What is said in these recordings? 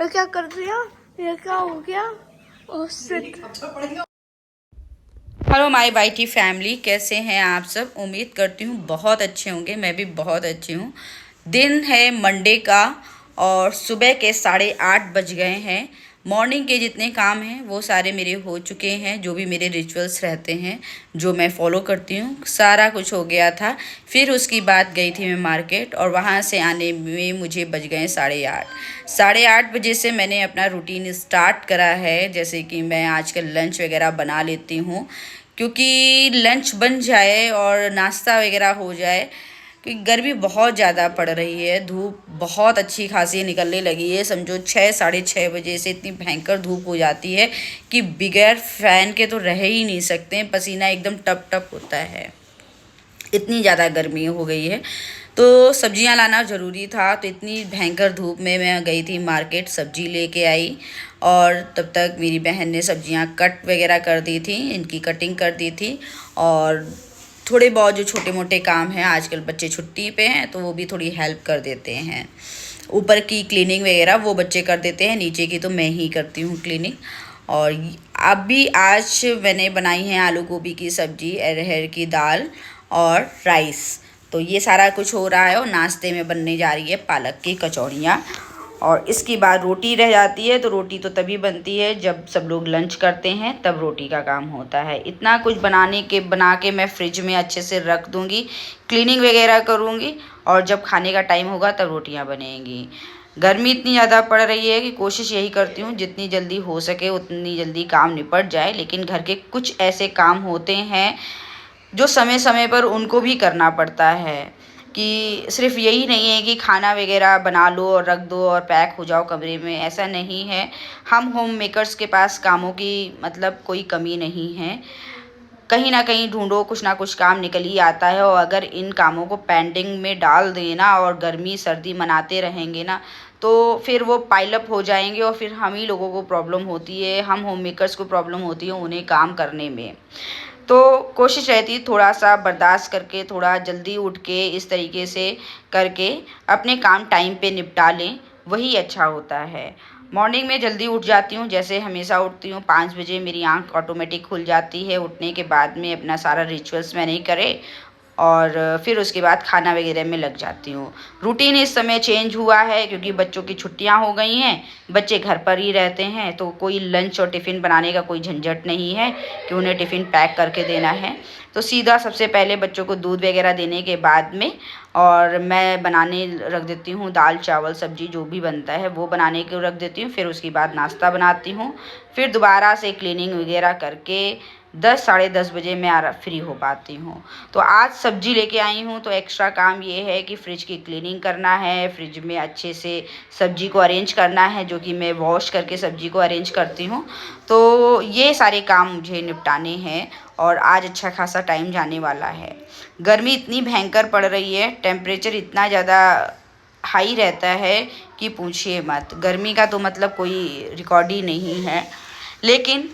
ये क्या कर रही हो? ये क्या हो गया? Oh shit. Hello my YT family, कैसे हैं आप सब। उम्मीद करती हूँ बहुत अच्छे होंगे। मैं भी बहुत अच्छी हूँ। दिन है मंडे का और सुबह के 8:30 बज गए हैं। मॉर्निंग के जितने काम हैं वो सारे मेरे हो चुके हैं। जो भी मेरे रिचुअल्स रहते हैं, जो मैं फॉलो करती हूँ, सारा कुछ हो गया था। फिर उसकी बाद गई थी मैं मार्केट और वहाँ से आने में मुझे बज गए 8:30। 8:30 बजे से मैंने अपना रूटीन स्टार्ट करा है। जैसे कि मैं आजकल लंच वगैरह बना लेती हूँ, क्योंकि लंच बन जाए और नाश्ता वगैरह हो जाए, क्योंकि गर्मी बहुत ज़्यादा पड़ रही है। धूप बहुत अच्छी खासी निकलने लगी है। समझो 6 साढ़े 6 बजे से इतनी भयंकर धूप हो जाती है कि बगैर फ़ैन के तो रह ही नहीं सकते। पसीना एकदम टप टप होता है, इतनी ज़्यादा गर्मी हो गई है। तो सब्जियां लाना ज़रूरी था, तो इतनी भयंकर धूप में मैं गई थी मार्केट, सब्जी लेके आई। और तब तक मेरी बहन ने सब्जियां कट वगैरह कर दी थी, इनकी कटिंग कर दी थी। और थोड़े बहुत जो छोटे मोटे काम हैं, आजकल बच्चे छुट्टी पे हैं तो वो भी थोड़ी हेल्प कर देते हैं। ऊपर की क्लीनिंग वगैरह वो बच्चे कर देते हैं, नीचे की तो मैं ही करती हूँ क्लीनिंग। और अभी आज मैंने बनाई है आलू गोभी की सब्जी, अरहर की दाल और राइस। तो ये सारा कुछ हो रहा है और नाश्ते में बनने जा रही है पालक की कचौड़ियाँ। और इसके बाद रोटी रह जाती है, तो रोटी तो तभी बनती है जब सब लोग लंच करते हैं, तब रोटी का काम होता है। इतना कुछ बना के मैं फ्रिज में अच्छे से रख दूँगी, क्लीनिंग वगैरह करूँगी और जब खाने का टाइम होगा तब रोटियाँ बनेंगी। गर्मी इतनी ज़्यादा पड़ रही है कि कोशिश यही करती हूँ जितनी जल्दी हो सके उतनी जल्दी काम निपट जाए। लेकिन घर के कुछ ऐसे काम होते हैं जो समय समय पर उनको भी करना पड़ता है, कि सिर्फ यही नहीं है कि खाना वगैरह बना लो और रख दो और पैक हो जाओ कमरे में, ऐसा नहीं है। हम होम मेकर्स के पास कामों की मतलब कोई कमी नहीं है। कहीं ना कहीं ढूंढो, कुछ ना कुछ काम निकल ही आता है। और अगर इन कामों को पेंडिंग में डाल देना और गर्मी सर्दी मनाते रहेंगे ना, तो फिर वो पाइल अप हो जाएंगे और फिर हम ही लोगों को प्रॉब्लम होती है, हम होम मेकर्स को प्रॉब्लम होती है उन्हें काम करने में। तो कोशिश रहती है थोड़ा सा बर्दाश्त करके, थोड़ा जल्दी उठ के इस तरीके से करके अपने काम टाइम पे निपटा लें, वही अच्छा होता है। मॉर्निंग में जल्दी उठ जाती हूँ, जैसे हमेशा उठती हूँ 5 बजे मेरी आंख ऑटोमेटिक खुल जाती है। उठने के बाद में अपना सारा रिचुअल्स मैंने करे और फिर उसके बाद खाना वगैरह में लग जाती हूँ। रूटीन इस समय चेंज हुआ है क्योंकि बच्चों की छुट्टियाँ हो गई हैं, बच्चे घर पर ही रहते हैं, तो कोई लंच और टिफ़िन बनाने का कोई झंझट नहीं है कि उन्हें टिफ़िन पैक करके देना है। तो सीधा सबसे पहले बच्चों को दूध वगैरह देने के बाद में और मैं बनाने रख देती हूँ दाल चावल सब्जी जो भी बनता है वो बनाने को रख देती हूँ। फिर उसके बाद नाश्ता बनाती हूँ, फिर दोबारा से क्लीनिंग वगैरह करके 10 साढ़े 10 बजे मैं फ्री हो पाती हूँ। तो आज सब्जी लेके आई हूँ, तो एक्स्ट्रा काम ये है कि फ्रिज की क्लीनिंग करना है, फ्रिज में अच्छे से सब्जी को अरेंज करना है, जो कि मैं वॉश करके सब्जी को अरेंज करती हूँ। तो ये सारे काम मुझे निपटाने हैं और आज अच्छा खासा टाइम जाने वाला है। गर्मी इतनी भयंकर पड़ रही है, टेम्परेचर इतना ज़्यादा हाई रहता है कि पूछिए मत। गर्मी का तो मतलब कोई रिकॉर्ड ही नहीं है। लेकिन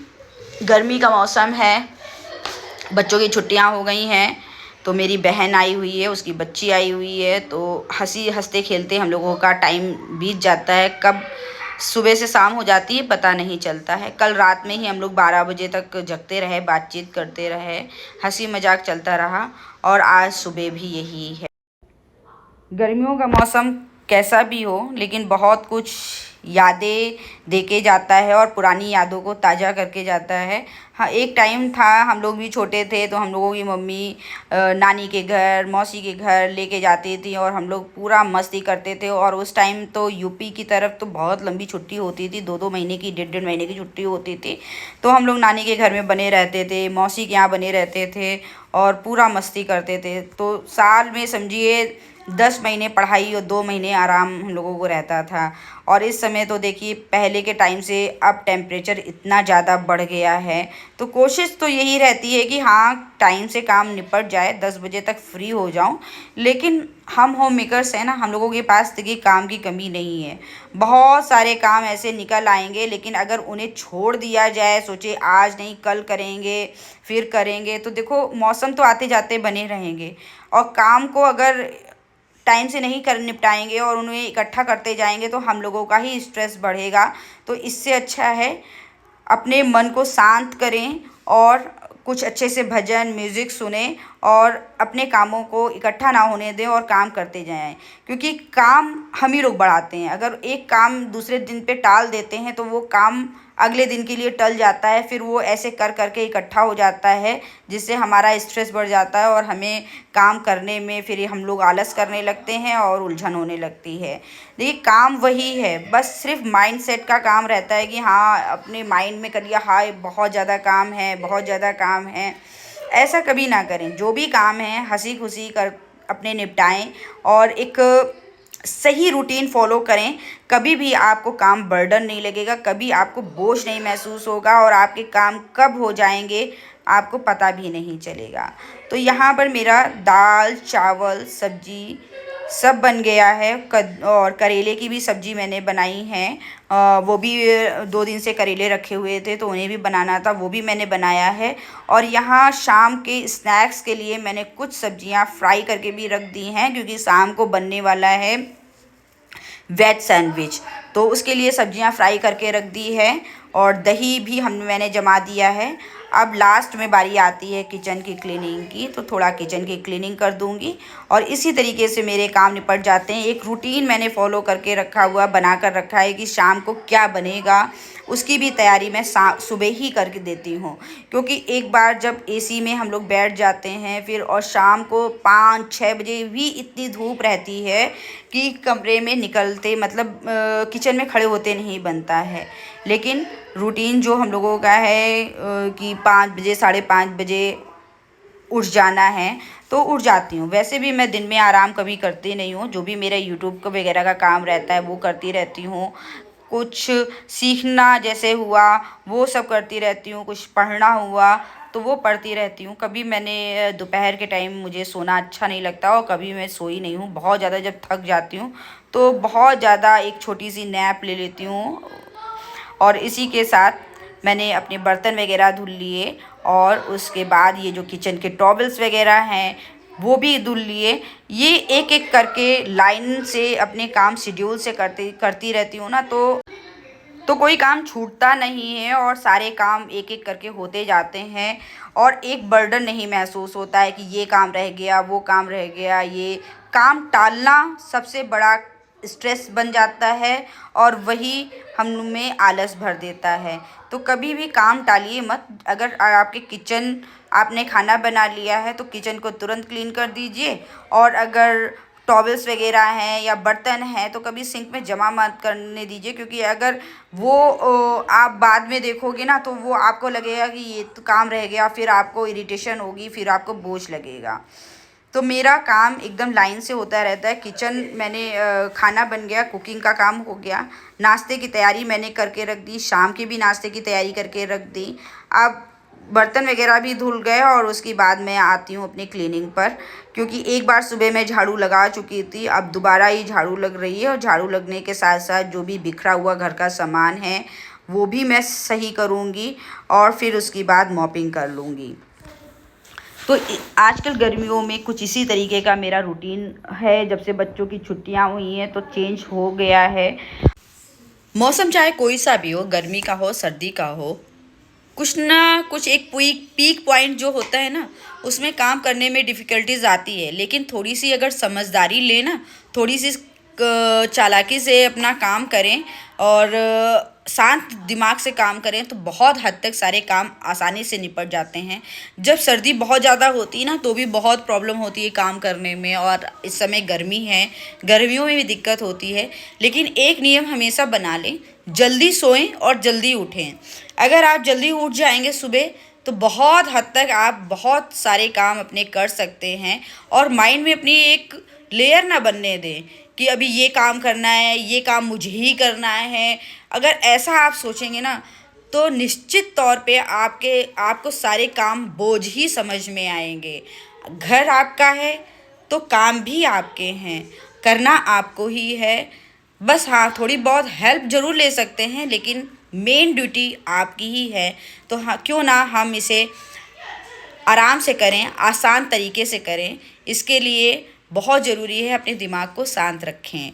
गर्मी का मौसम है, बच्चों की छुट्टियां हो गई हैं, तो मेरी बहन आई हुई है, उसकी बच्ची आई हुई है, तो हंसी हंसते खेलते हम लोगों का टाइम बीत जाता है। कब सुबह से शाम हो जाती है पता नहीं चलता है। कल रात में ही हम लोग 12 बजे तक जगते रहे, बातचीत करते रहे, हंसी मजाक चलता रहा और आज सुबह भी यही है। गर्मियों का मौसम कैसा भी हो, लेकिन बहुत कुछ यादें देके जाता है और पुरानी यादों को ताज़ा करके जाता है। हाँ, एक टाइम था हम लोग भी छोटे थे तो हम लोगों की मम्मी नानी के घर मौसी के घर लेके जाती थी और हम लोग पूरा मस्ती करते थे। और उस टाइम तो यूपी की तरफ तो बहुत लंबी छुट्टी होती थी, 2-2 महीने की, 1.5-1.5 महीने की छुट्टी होती थी। तो हम लोग नानी के घर में बने रहते थे, मौसी के यहाँ बने रहते थे और पूरा मस्ती करते थे। तो साल में समझिए 10 महीने पढ़ाई और 2 महीने आराम हम लोगों को रहता था। और इस समय तो देखिए पहले के टाइम से अब टेम्परेचर इतना ज़्यादा बढ़ गया है, तो कोशिश तो यही रहती है कि हाँ टाइम से काम निपट जाए, 10 बजे तक फ्री हो जाऊं। लेकिन हम होम मेकर्स हैं ना, हम लोगों के पास देखिए काम की कमी नहीं है। बहुत सारे काम ऐसे निकल आएंगे, लेकिन अगर उन्हें छोड़ दिया जाए, सोचे आज नहीं कल करेंगे फिर करेंगे, तो देखो मौसम तो आते जाते बने रहेंगे। और काम को अगर टाइम से नहीं कर निपटाएंगे और उन्हें इकट्ठा करते जाएंगे तो हम लोगों का ही स्ट्रेस बढ़ेगा। तो इससे अच्छा है अपने मन को शांत करें और कुछ अच्छे से भजन म्यूज़िक सुने और अपने कामों को इकट्ठा ना होने दें और काम करते जाएं, क्योंकि काम हम ही लोग बढ़ाते हैं। अगर एक काम दूसरे दिन पे टाल देते हैं तो वो काम अगले दिन के लिए टल जाता है, फिर वो ऐसे कर करके इकट्ठा हो जाता है, जिससे हमारा स्ट्रेस बढ़ जाता है और हमें काम करने में फिर हम लोग आलस करने लगते हैं और उलझन होने लगती है। देखिए काम वही है, बस सिर्फ माइंड सेट का काम रहता है कि हाँ अपने माइंड में कर लिया, हाँ बहुत ज़्यादा काम है, बहुत ज़्यादा काम है। ऐसा कभी ना करें, जो भी काम है हंसी खुशी कर अपने निपटाएं और एक सही रूटीन फॉलो करें। कभी भी आपको काम बर्डन नहीं लगेगा, कभी आपको बोझ नहीं महसूस होगा और आपके काम कब हो जाएंगे आपको पता भी नहीं चलेगा। तो यहाँ पर मेरा दाल चावल सब्जी सब बन गया है। और करेले की भी सब्ज़ी मैंने बनाई है, वो भी 2 दिन से करेले रखे हुए थे तो उन्हें भी बनाना था, वो भी मैंने बनाया है। और यहाँ शाम के स्नैक्स के लिए मैंने कुछ सब्जियाँ फ्राई करके भी रख दी हैं, क्योंकि शाम को बनने वाला है वेज सैंडविच, तो उसके लिए सब्जियां फ्राई करके रख दी है और दही भी मैंने जमा दिया है। अब लास्ट में बारी आती है किचन की क्लीनिंग की, तो थोड़ा किचन की क्लीनिंग कर दूंगी और इसी तरीके से मेरे काम निपट जाते हैं। एक रूटीन मैंने फॉलो करके रखा हुआ, बना कर रखा है कि शाम को क्या बनेगा उसकी भी तैयारी मैं सुबह ही करके देती हूँ, क्योंकि एक बार जब एसी में हम लोग बैठ जाते हैं फिर और शाम को 5-6 बजे भी इतनी धूप रहती है कि कमरे में निकलते मतलब किचन में खड़े होते नहीं बनता है। लेकिन रूटीन जो हम लोगों का है कि 5 बजे 5:30 बजे उठ जाना है तो उठ जाती हूँ। वैसे भी मैं दिन में आराम कभी करती नहीं हूँ, जो भी मेरा यूट्यूब का वगैरह का काम रहता है वो करती रहती हूँ, कुछ सीखना जैसे हुआ वो सब करती रहती हूँ, कुछ पढ़ना हुआ तो वो पढ़ती रहती हूँ। कभी मैंने दोपहर के टाइम मुझे सोना अच्छा नहीं लगता और कभी मैं सोई नहीं हूँ। बहुत ज़्यादा जब थक जाती हूँ तो बहुत ज़्यादा एक छोटी सी नैप ले लेती हूँ। और इसी के साथ मैंने अपने बर्तन वगैरह धुल लिए और उसके बाद ये जो किचन के टॉवल्स वगैरह हैं वो भी धुल लिए। ये एक एक करके लाइन से अपने काम शेड्यूल से करती रहती हूँ ना, तो कोई काम छूटता नहीं है और सारे काम एक एक करके होते जाते हैं और एक बर्डन नहीं महसूस होता है कि ये काम रह गया वो काम रह गया। ये काम टालना सबसे बड़ा स्ट्रेस बन जाता है और वही हम में आलस भर देता है। तो कभी भी काम टालिए मत। अगर आपके किचन आपने खाना बना लिया है तो किचन को तुरंत क्लीन कर दीजिए, और अगर टॉवल्स वगैरह हैं या बर्तन हैं तो कभी सिंक में जमा मत करने दीजिए, क्योंकि अगर वो आप बाद में देखोगे ना तो वो आपको लगेगा कि ये तो काम रह गया, फिर आपको इरिटेशन होगी, फिर आपको बोझ लगेगा। तो मेरा काम एकदम लाइन से होता रहता है। किचन मैंने खाना बन गया, कुकिंग का काम हो गया, नाश्ते की तैयारी मैंने करके रख दी, शाम के भी नाश्ते की तैयारी करके रख दी। अब बर्तन वगैरह भी धुल गए और उसके बाद मैं आती हूँ अपनी क्लीनिंग पर, क्योंकि एक बार सुबह मैं झाड़ू लगा चुकी थी, अब दोबारा ही झाड़ू लग रही है और झाड़ू लगने के साथ साथ जो भी बिखरा हुआ घर का सामान है वो भी मैं सही करूँगी और फिर उसके बाद मॉपिंग कर लूँगी। तो आजकल गर्मियों में कुछ इसी तरीके का मेरा रूटीन है। जब से बच्चों की छुट्टियां हुई हैं तो चेंज हो गया है। मौसम चाहे कोई सा भी हो, गर्मी का हो सर्दी का हो, कुछ ना कुछ एक पीक पॉइंट जो होता है ना उसमें काम करने में डिफ़िकल्टीज आती है। लेकिन थोड़ी सी अगर समझदारी लें ना, थोड़ी सी चालाकी से अपना काम करें और शांत दिमाग से काम करें तो बहुत हद तक सारे काम आसानी से निपट जाते हैं। जब सर्दी बहुत ज़्यादा होती है ना तो भी बहुत प्रॉब्लम होती है काम करने में, और इस समय गर्मी है, गर्मियों में भी दिक्कत होती है। लेकिन एक नियम हमेशा बना लें, जल्दी सोएं और जल्दी उठें। अगर आप जल्दी उठ जाएंगे सुबह तो बहुत हद तक आप बहुत सारे काम अपने कर सकते हैं और माइंड में अपनी एक लेयर ना बनने दें कि अभी ये काम करना है, ये काम मुझे ही करना है। अगर ऐसा आप सोचेंगे ना तो निश्चित तौर पे आपको सारे काम बोझ ही समझ में आएंगे। घर आपका है तो काम भी आपके हैं, करना आपको ही है। बस हाँ, थोड़ी बहुत हेल्प ज़रूर ले सकते हैं लेकिन मेन ड्यूटी आपकी ही है। तो हाँ, क्यों ना हम इसे आराम से करें, आसान तरीके से करें। इसके लिए बहुत ज़रूरी है, अपने दिमाग को शांत रखें।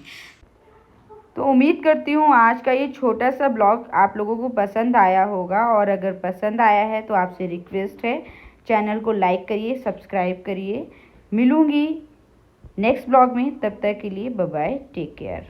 तो उम्मीद करती हूँ आज का ये छोटा सा ब्लॉग आप लोगों को पसंद आया होगा, और अगर पसंद आया है तो आपसे रिक्वेस्ट है चैनल को लाइक करिए, सब्सक्राइब करिए। मिलूँगी नेक्स्ट ब्लॉग में, तब तक के लिए बाय बाय, टेक केयर।